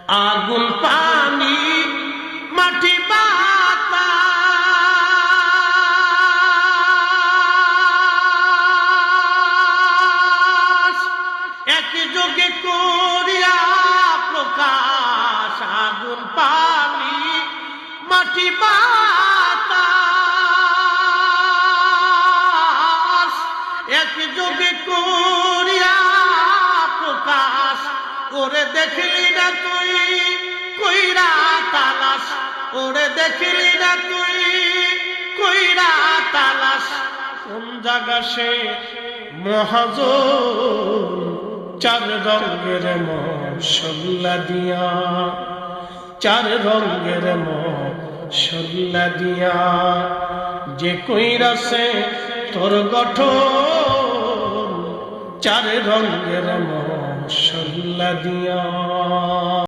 আগুন পানি মাটি বাতাস একযোগে করিয়া প্রকাশ। আগুন পানি মাটি বাতাস একযোগে করিয়া প্রকাশ। ওরে দেখলি না তুই কইরা তালাশ, ওরে দেখলি না তুই কইরা তালাশ। কোন জায়গা সে মহাজন চার রঙের মশলা দিয়া, চার রঙের মশলা দিয়া যে কইরা সে তোর গঠন চার রঙের মশলা দিয়া।